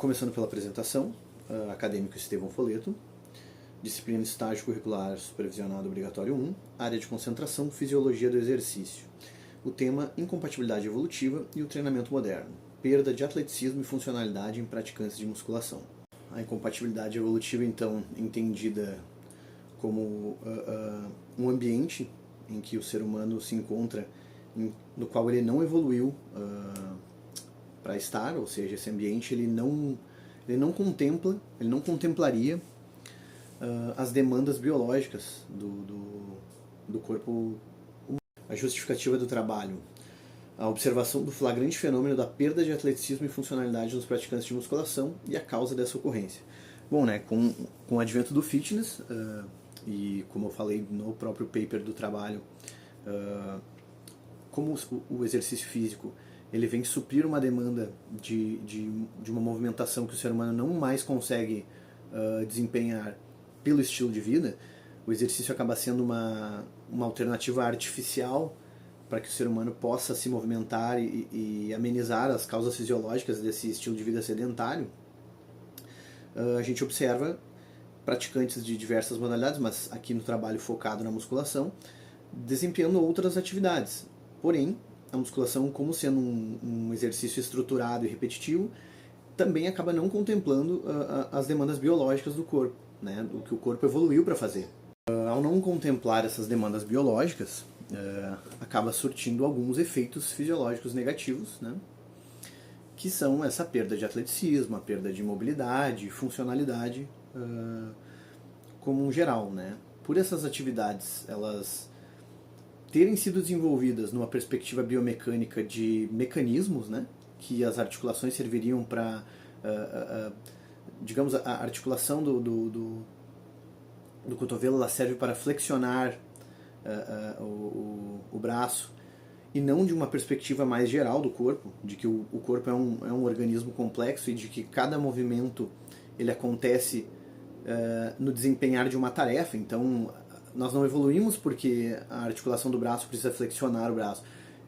Começando pela apresentação, acadêmico Estevão Folleto, disciplina estágio curricular supervisionado obrigatório 1, área de concentração, fisiologia do exercício. O tema, incompatibilidade evolutiva e o treinamento moderno, perda de atleticismo e funcionalidade em praticantes de musculação. A incompatibilidade evolutiva, então, entendida como um ambiente em que o ser humano se encontra, no qual ele não evoluiu para estar, ou seja, esse ambiente ele não contemplaria as demandas biológicas do corpo humano. A justificativa do trabalho, a observação do flagrante fenômeno da perda de atleticismo e funcionalidade nos praticantes de musculação e a causa dessa ocorrência. Bom, né, com o advento do fitness, e como eu falei no próprio paper do trabalho, como o exercício físico ele vem suprir uma demanda de uma movimentação que o ser humano não mais consegue desempenhar pelo estilo de vida, o exercício acaba sendo uma alternativa artificial para que o ser humano possa se movimentar e amenizar as causas fisiológicas desse estilo de vida sedentário. A gente observa praticantes de diversas modalidades, mas aqui no trabalho focado na musculação, desempenhando outras atividades. Porém, a musculação, como sendo um exercício estruturado e repetitivo, também acaba não contemplando as demandas biológicas do corpo, né, o que o corpo evoluiu para fazer. Ao não contemplar essas demandas biológicas, acaba surtindo alguns efeitos fisiológicos negativos, né, que são essa perda de atleticismo, a perda de mobilidade, funcionalidade, como um geral, né. Por essas atividades, elas terem sido desenvolvidas numa perspectiva biomecânica de mecanismos, né, que as articulações serviriam para, digamos, a articulação do cotovelo ela serve para flexionar o braço, e não de uma perspectiva mais geral do corpo, de que o corpo é um organismo complexo e de que cada movimento ele acontece no desempenhar de uma tarefa. Então, nós não evoluímos porque a articulação do braço precisa flexionar o braço.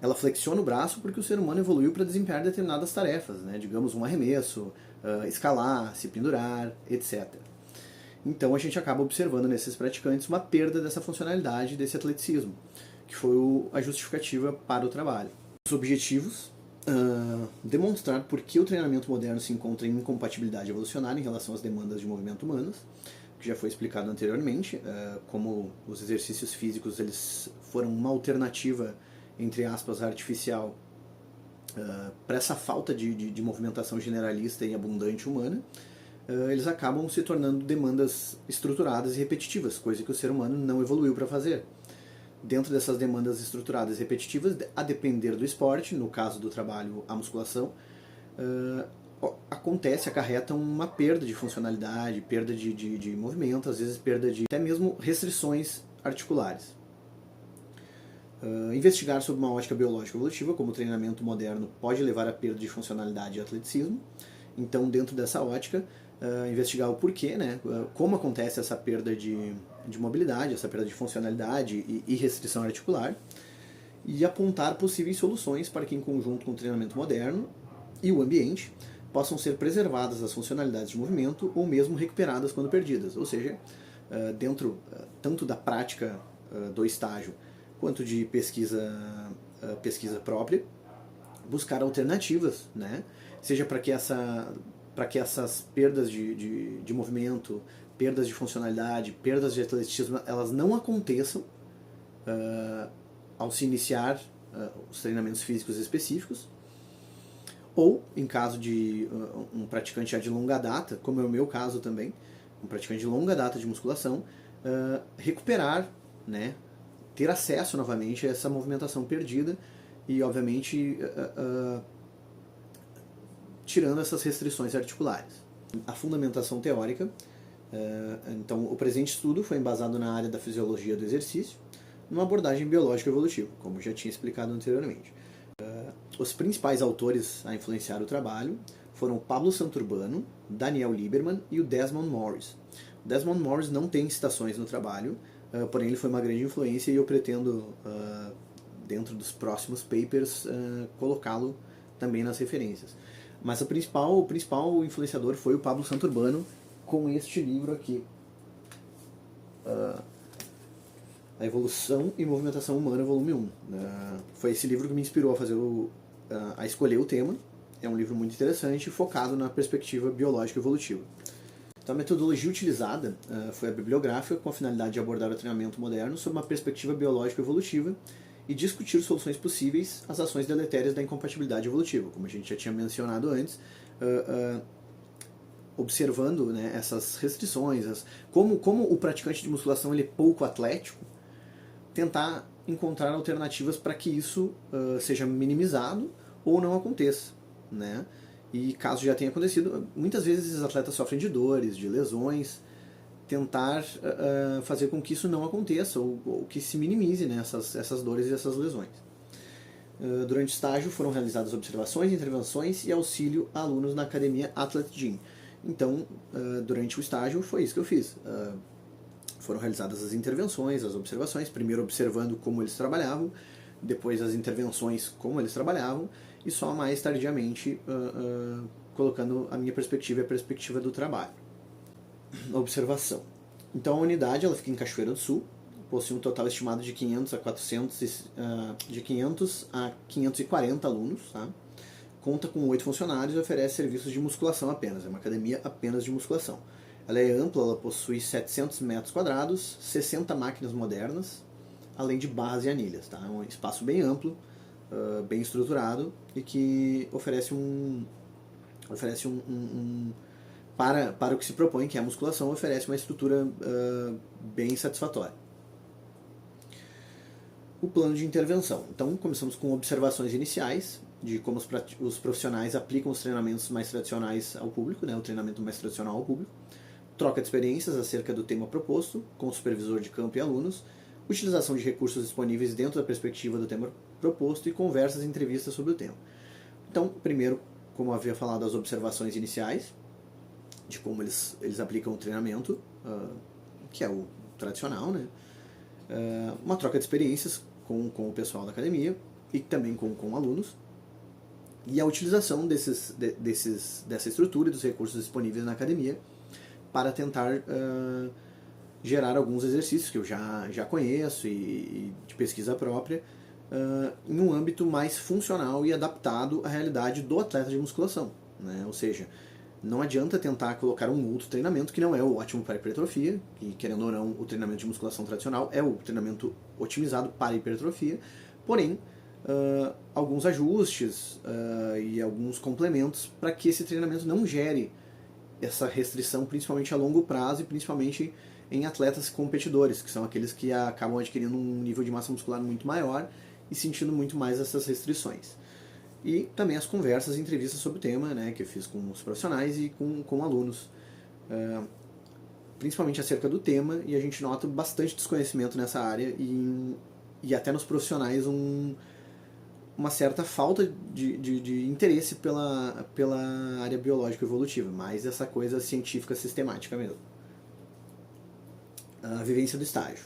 Ela flexiona o braço porque o ser humano evoluiu para desempenhar determinadas tarefas, né? Digamos, um arremesso, escalar, se pendurar, etc. Então a gente acaba observando nesses praticantes uma perda dessa funcionalidade, desse atleticismo, que foi a justificativa para o trabalho. Os objetivos, demonstrar por que o treinamento moderno se encontra em incompatibilidade evolucionária em relação às demandas de movimento humanas, que já foi explicado anteriormente, como os exercícios físicos eles foram uma alternativa, entre aspas, artificial, para essa falta de movimentação generalista e abundante humana. Eles acabam se tornando demandas estruturadas e repetitivas, coisa que o ser humano não evoluiu para fazer. Dentro dessas demandas estruturadas e repetitivas, a depender do esporte, no caso do trabalho, a musculação, acarreta uma perda de funcionalidade, perda de movimento, às vezes perda de até mesmo restrições articulares. Investigar sobre uma ótica biológica evolutiva, como o treinamento moderno pode levar à perda de funcionalidade e atleticismo. Então, dentro dessa ótica, investigar o porquê, né, como acontece essa perda de mobilidade, essa perda de funcionalidade e restrição articular, e apontar possíveis soluções para que, em conjunto com o treinamento moderno e o ambiente, possam ser preservadas as funcionalidades de movimento ou mesmo recuperadas quando perdidas. Ou seja, dentro tanto da prática do estágio quanto de pesquisa própria, buscar alternativas, né? Seja para que essas perdas de movimento, perdas de funcionalidade, perdas de atleticismo, elas não aconteçam ao se iniciar os treinamentos físicos específicos, ou em caso de um praticante já de longa data, como é o meu caso também, um praticante de longa data de musculação, recuperar, né, ter acesso novamente a essa movimentação perdida e, obviamente, tirando essas restrições articulares. A fundamentação teórica, então o presente estudo foi embasado na área da fisiologia do exercício, numa abordagem biológica evolutiva, como já tinha explicado anteriormente. Os principais autores a influenciar o trabalho foram Pablo Santurbano, Daniel Lieberman e o Desmond Morris. O Desmond Morris não tem citações no trabalho, porém ele foi uma grande influência e eu pretendo, dentro dos próximos papers, colocá-lo também nas referências. Mas o principal influenciador foi o Pablo Santurbano com este livro aqui. A Evolução e Movimentação Humana, volume 1. Foi esse livro que me inspirou a fazer a escolher o tema. É um livro muito interessante, focado na perspectiva biológica evolutiva. Então, a metodologia utilizada foi a bibliográfica, com a finalidade de abordar o treinamento moderno sob uma perspectiva biológica evolutiva e discutir soluções possíveis às ações deletérias da incompatibilidade evolutiva, como a gente já tinha mencionado antes, observando, né, essas restrições, como o praticante de musculação ele é pouco atlético, tentar encontrar alternativas para que isso seja minimizado ou não aconteça, né? E caso já tenha acontecido, muitas vezes os atletas sofrem de dores, de lesões, tentar fazer com que isso não aconteça ou que se minimize, né, essas dores e essas lesões. Durante o estágio foram realizadas observações, intervenções e auxílio a alunos na academia Athlete Gym. Então, durante o estágio foi isso que eu fiz. Foram realizadas as intervenções, as observações, primeiro observando como eles trabalhavam, depois as intervenções como eles trabalhavam, e só mais tardiamente colocando a minha perspectiva e a perspectiva do trabalho. Observação. Então a unidade ela fica em Cachoeira do Sul, possui um total estimado de 500 a 540 alunos, tá? Conta com 8 funcionários e oferece serviços de musculação apenas, é uma academia apenas de musculação. Ela é ampla, ela possui 700 metros quadrados, 60 máquinas modernas, além de barras e anilhas, tá? É um espaço bem amplo, bem estruturado e que oferece para o que se propõe, que é a musculação, oferece uma estrutura bem satisfatória. O plano de intervenção. Então, começamos com observações iniciais de como os profissionais aplicam os treinamentos mais tradicionais ao público, né, o treinamento mais tradicional ao público, troca de experiências acerca do tema proposto com o supervisor de campo e alunos, utilização de recursos disponíveis dentro da perspectiva do tema proposto e conversas e entrevistas sobre o tema. Então, primeiro, como eu havia falado, as observações iniciais, de como eles aplicam o treinamento, que é o tradicional, né? Uma troca de experiências com o pessoal da academia e também com alunos, e a utilização dessa estrutura e dos recursos disponíveis na academia para tentar gerar alguns exercícios que eu já conheço e de pesquisa própria, em um âmbito mais funcional e adaptado à realidade do atleta de musculação, né? Ou seja, não adianta tentar colocar um outro treinamento que não é o ótimo para hipertrofia, que querendo ou não o treinamento de musculação tradicional é o treinamento otimizado para hipertrofia, porém alguns ajustes e alguns complementos para que esse treinamento não gere essa restrição, principalmente a longo prazo e principalmente em atletas competidores, que são aqueles que acabam adquirindo um nível de massa muscular muito maior e sentindo muito mais essas restrições. E também as conversas e entrevistas sobre o tema, né, que eu fiz com os profissionais e com alunos, principalmente acerca do tema, e a gente nota bastante desconhecimento nessa área e até nos profissionais uma certa falta de interesse pela área biológica evolutiva, mais essa coisa científica sistemática mesmo. A vivência do estágio.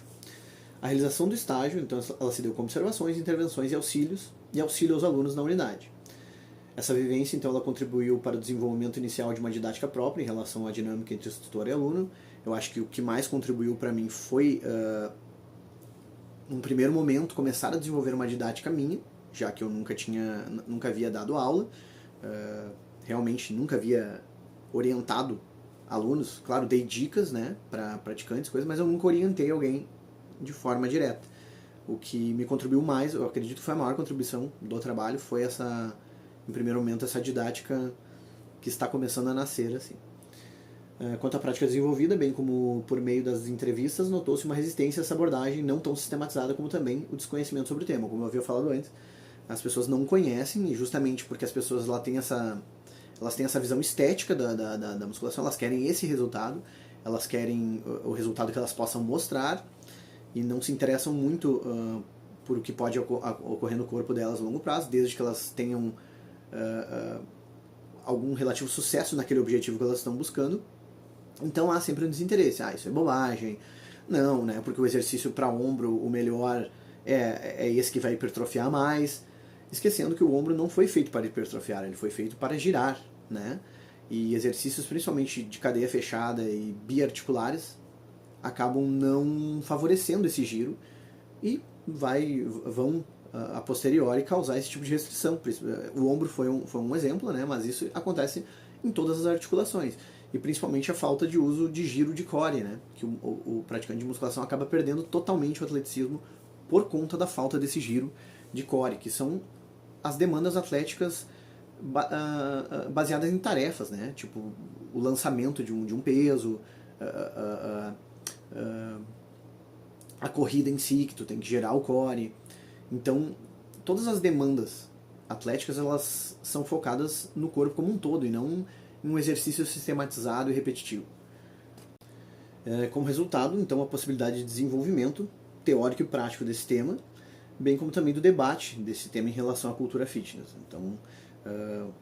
A realização do estágio, então, ela se deu com observações, intervenções e auxílio aos alunos na unidade. Essa vivência, então, ela contribuiu para o desenvolvimento inicial de uma didática própria em relação à dinâmica entre instrutor e aluno. Eu acho que o que mais contribuiu para mim foi, num primeiro momento, começar a desenvolver uma didática minha, já que eu nunca havia dado aula, realmente nunca havia orientado alunos. Claro, dei dicas, né, para praticantes, coisas, mas eu nunca orientei alguém de forma direta. O que me contribuiu mais, eu acredito que foi a maior contribuição do trabalho, foi em primeiro momento, essa didática que está começando a nascer, assim. Quanto à prática desenvolvida, bem como por meio das entrevistas, notou-se uma resistência a essa abordagem não tão sistematizada como também o desconhecimento sobre o tema. Como eu havia falado antes, as pessoas não conhecem, e justamente porque as pessoas elas têm essa visão estética da musculação, elas querem esse resultado, elas querem o resultado que elas possam mostrar, e não se interessam muito por o que pode ocorrer no corpo delas a longo prazo, desde que elas tenham algum relativo sucesso naquele objetivo que elas estão buscando. Então há sempre um desinteresse. Isso é bobagem. Não, né? Porque o exercício para ombro, o melhor é esse que vai hipertrofiar mais. esquecendo que o ombro não foi feito para hipertrofiar, ele foi feito para girar, né? E exercícios principalmente de cadeia fechada e biarticulares acabam não favorecendo esse giro e vão a posteriori causar esse tipo de restrição. O ombro foi um exemplo, né? Mas isso acontece em todas as articulações. E principalmente a falta de uso de giro de core, né? Que o praticante de musculação acaba perdendo totalmente o atleticismo por conta da falta desse giro de core, que são as demandas atléticas baseadas em tarefas, né? Tipo o lançamento de um peso, a corrida em si, que tu tem que gerar o core. Então, todas as demandas atléticas, elas são focadas no corpo como um todo, e não em um exercício sistematizado e repetitivo. Como resultado, então, a possibilidade de desenvolvimento teórico e prático desse tema, bem como também do debate desse tema em relação à cultura fitness. Então,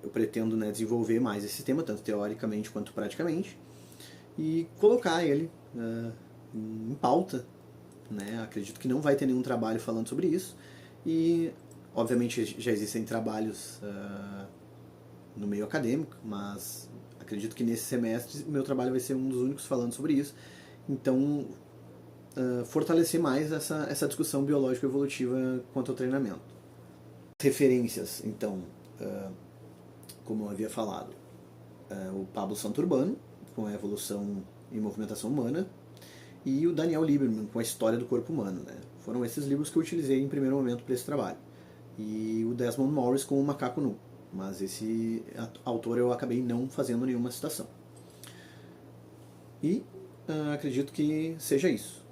eu pretendo, né, desenvolver mais esse tema, tanto teoricamente quanto praticamente, e colocar ele em pauta, né? Acredito que não vai ter nenhum trabalho falando sobre isso, e obviamente já existem trabalhos no meio acadêmico, mas acredito que nesse semestre o meu trabalho vai ser um dos únicos falando sobre isso. Então, fortalecer mais essa discussão biológico-evolutiva quanto ao treinamento. Referências, então, como eu havia falado, o Pablo Santurbano, com a evolução e movimentação humana, e o Daniel Lieberman, com a história do corpo humano, né? Foram esses livros que eu utilizei em primeiro momento para esse trabalho. E o Desmond Morris com o Macaco Nu. Mas esse autor eu acabei não fazendo nenhuma citação. E acredito que seja isso.